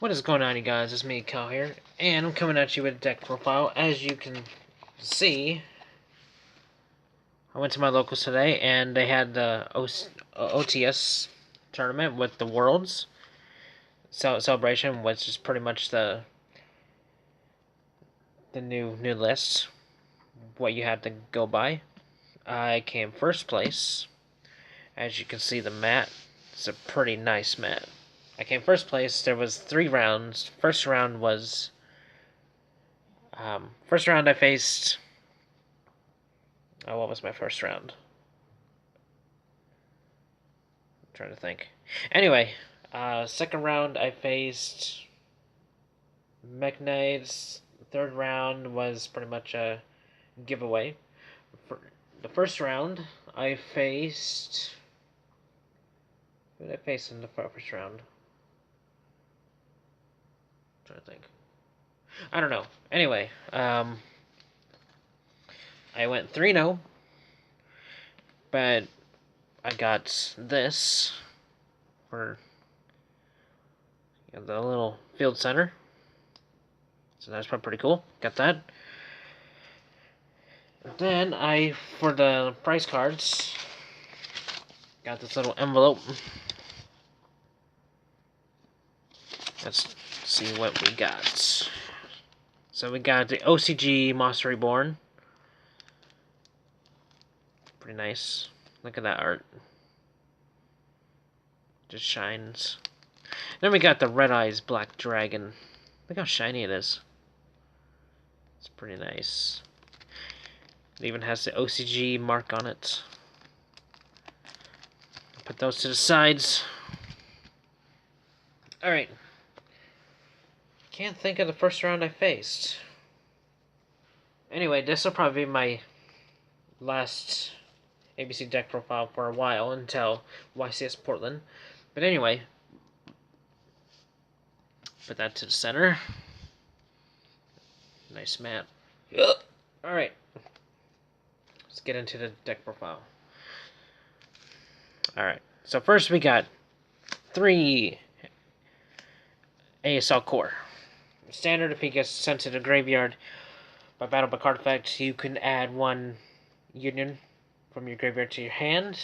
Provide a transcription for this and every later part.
What is going on, you guys? It's me, Cal here, and I'm coming at you with a deck profile. As you can see, I went to my locals today, and they had the OTS tournament with the Worlds celebration, which is pretty much the new list, what you had to go by. I came first place. As you can see, the mat is a pretty nice mat. I came first place. There was 3 rounds. First round I faced. Oh, what was my first round? I'm trying to think. Anyway, second round I faced mekk. Third round was pretty much a giveaway. For the first round I faced. Who did I face in the first round? I'm trying to think. I don't know. Anyway, I went 3-0, but I got this for the little field center. So that's pretty cool. Got that. And then for the price cards, got this little envelope. Let's see what we got. So we got the OCG Monster Reborn. Pretty nice. Look at that art. Just shines. Then we got the Red Eyes Black Dragon. Look how shiny it is. It's pretty nice. It even has the OCG mark on it. Put those to the sides. Alright. Can't think of the first round I faced. Anyway, this will probably be my last ABC deck profile for a while until YCS Portland. But anyway, put that to the center. Nice mat. Alright. Let's get into the deck profile. Alright. So first we got 3 ASL core. Standard, if he gets sent to the graveyard by battle by card effect, you can add 1 union from your graveyard to your hand.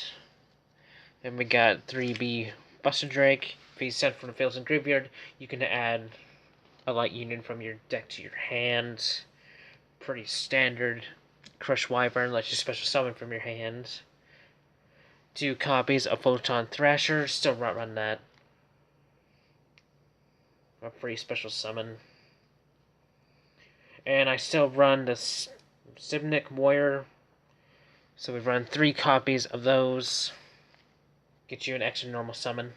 Then we got 3B Buster Drake. If he's sent from the fields and graveyard, you can add a light union from your deck to your hand. Pretty standard. Crush Wyvern lets you special summon from your hand. 2 copies of Photon Thrasher. Still run that. A free special summon. And I still run the Sibnik Warrior. So we run 3 copies of those. Get you an extra normal summon.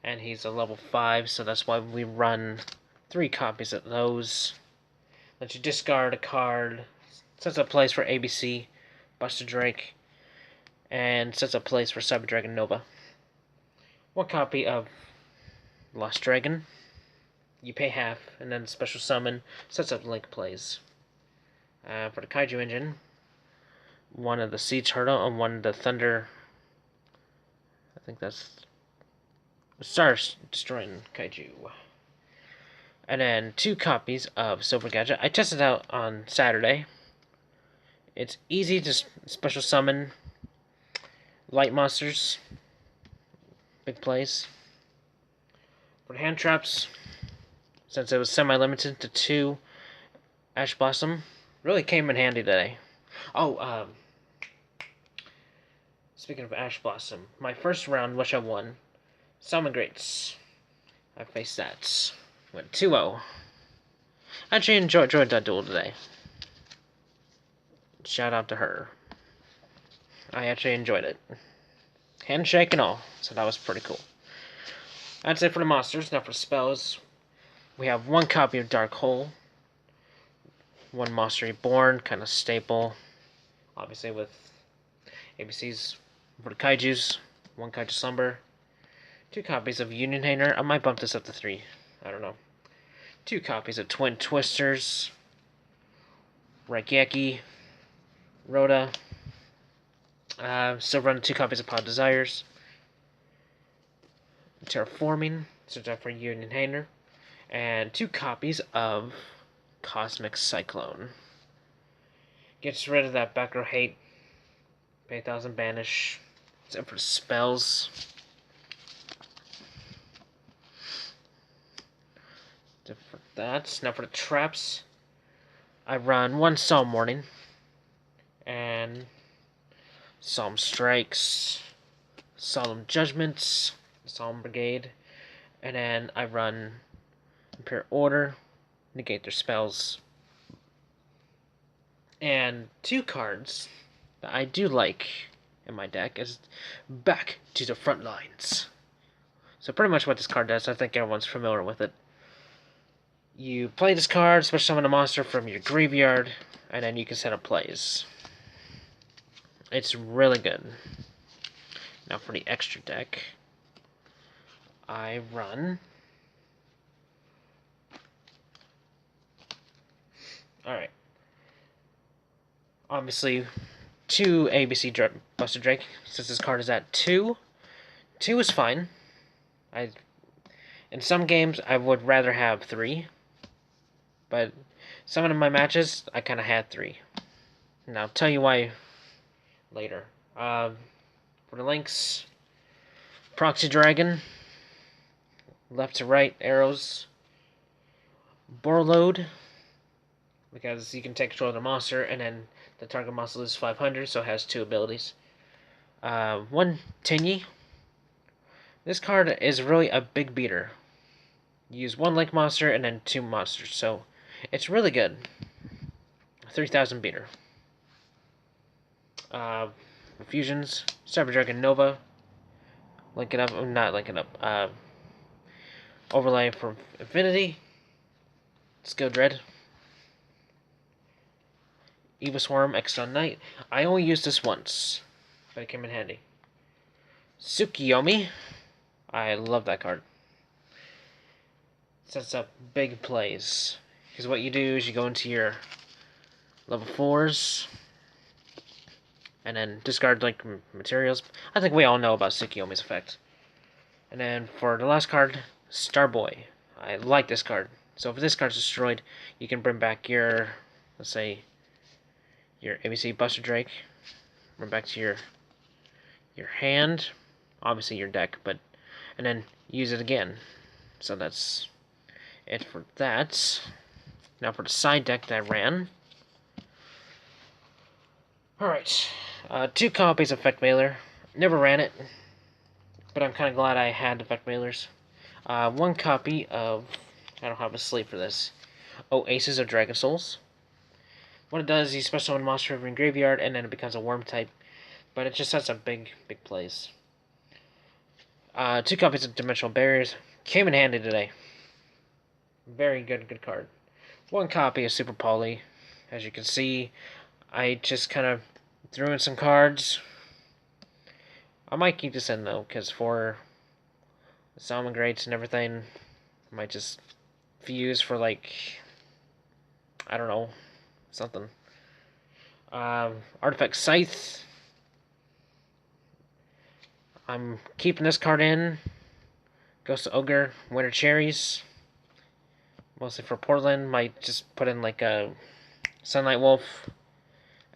And he's a level 5, so that's why we run 3 copies of those. Let you discard a card. Sets a place for ABC, Buster Drake. And sets a place for Cyber Dragon Nova. 1 copy of Lost Dragon. You pay half, and then special summon sets up Link plays. For the Kaiju engine, 1 of the Sea Turtle and 1 of the Thunder. I think that's Star Destroying Kaiju. And then 2 copies of Silver Gadget. I tested it out on Saturday. It's easy to special summon light monsters. Big plays. For the hand traps, since it was semi-limited to 2 Ash Blossom, really came in handy today. Oh, speaking of Ash Blossom, my first round, which I won, salamangreats. I faced that. Went 2-0. Actually enjoyed that duel today. Shout out to her. I actually enjoyed it. Handshake and all, so that was pretty cool. That's it for the monsters. Now for spells, we have 1 copy of Dark Hole, 1 Monster Reborn, kind of staple, obviously with ABCs. For the Kaijus, 1 Kaiju Slumber, 2 copies of Union Hanger. I might bump this up to 3. I don't know. 2 copies of Twin Twisters, Raigeki, Rhoda. Still running 2 copies of Pod Desires. Terraforming. So time for Union Hanger. And 2 copies of Cosmic Cyclone. Gets rid of that back row hate. Pay 1,000 banish. Except for spells. For that. Now for the traps. I run 1 Solemn Warning. And Solemn Strikes. Solemn Judgments. Solemn Brigade. And then I run Imperial Order. Negate their spells. And 2 cards that I do like in my deck is Back to the Front Lines. So pretty much what this card does, I think everyone's familiar with it. You play this card, special summon a monster from your graveyard, and then you can set up plays. It's really good. Now for the extra deck, I run... Alright. Obviously, 2 ABC Buster Drake, since this card is at 2. 2 is fine. In some games, I would rather have 3. But some of my matches, I kind of had 3. And I'll tell you why later. For the links, Proxy Dragon, left to right arrows, Borload, because you can take control of the monster, and then the target monster loses 500, so it has 2 abilities. 1 Tingy. This card is really a big beater. You use 1 link monster and then 2 monsters, so it's really good. 3,000 beater. Fusions, Cyber Dragon Nova. Link it up, not link it up. Overlay from Infinity. Skill Dread. Eva Swarm, Exxon Knight. I only used this once, but it came in handy. Tsukiyomi. I love that card. Sets up big plays. Because what you do is you go into your level 4s, and then discard like materials. I think we all know about Tsukiyomi's effect. And then for the last card, Starboy. I like this card. So if this card's destroyed, you can bring back your, let's say, your ABC Buster Drake. Bring back to your hand, obviously your deck, but and then use it again. So that's it for that. Now for the side deck that I ran. Alright, 2 copies of Effect Mailer. Never ran it, but I'm kind of glad I had Effect Mailers. 1 copy of, I don't have a sleeve for this. Oh, Aces of Dragon Souls. What it does is you special summon a monster from your graveyard, and then it becomes a worm type. But it just sets up big plays. 2 copies of Dimensional Barriers. Came in handy today. Very good card. 1 copy of Super Poly. As you can see, I just kind of threw in some cards. I might keep this in though, because for the salamangreats and everything, I might just fuse for like, I don't know, something. Artifact Scythe. I'm keeping this card in. Ghost Ogre, Winter Cherries. Mostly for Portland. Might just put in like a Sunlight Wolf.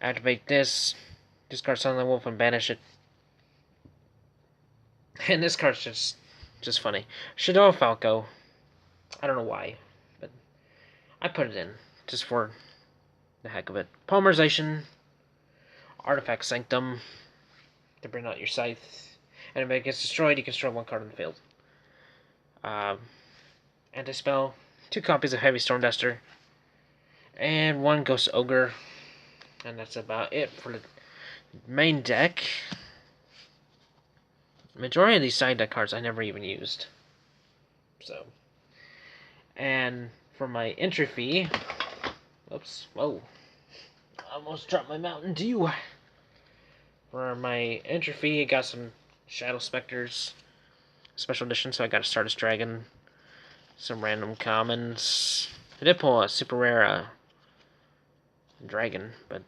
Activate this. Discard Sunlight Wolf and banish it. And this card's just funny. Shadow Falco. I don't know why, but I put it in just for the heck of it. Polymerization. Artifact Sanctum. To bring out your Scythe. And if it gets destroyed, you can destroy 1 card on the field. Anti-spell. 2 copies of Heavy Storm Duster. And 1 Ghost Ogre. And that's about it for the main deck. Majority of these side deck cards I never even used. So. And for my entry fee. Oops. Whoa. I almost dropped my Mountain Dew. For my entry fee, I got some Shadow Specters special edition, so I got a Stardust Dragon, some random commons. I did pull a super rare dragon, but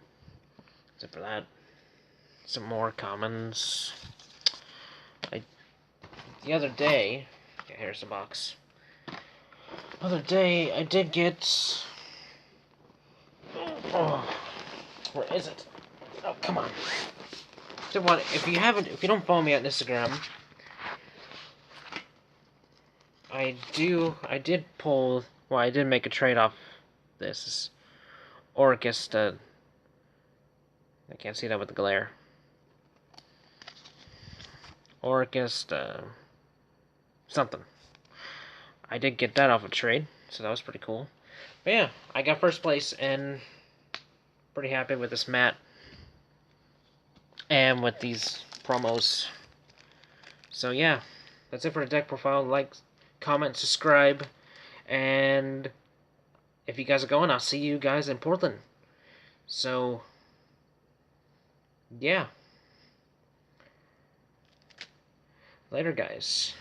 except for that, some more commons. The other day, Okay, here's the box. Other day, I did get... Oh, where is it? Oh, come on. If you don't follow me on Instagram, I did pull, well, I did make a trade off this Orcus, I can't see that with the glare. Orcus, something. I did get that off a trade, so that was pretty cool. But yeah, I got first place, and pretty happy with this mat. And with these promos. So yeah, that's it for the deck profile. Like, comment, subscribe, and if you guys are going, I'll see you guys in Portland. So, yeah. Later, guys.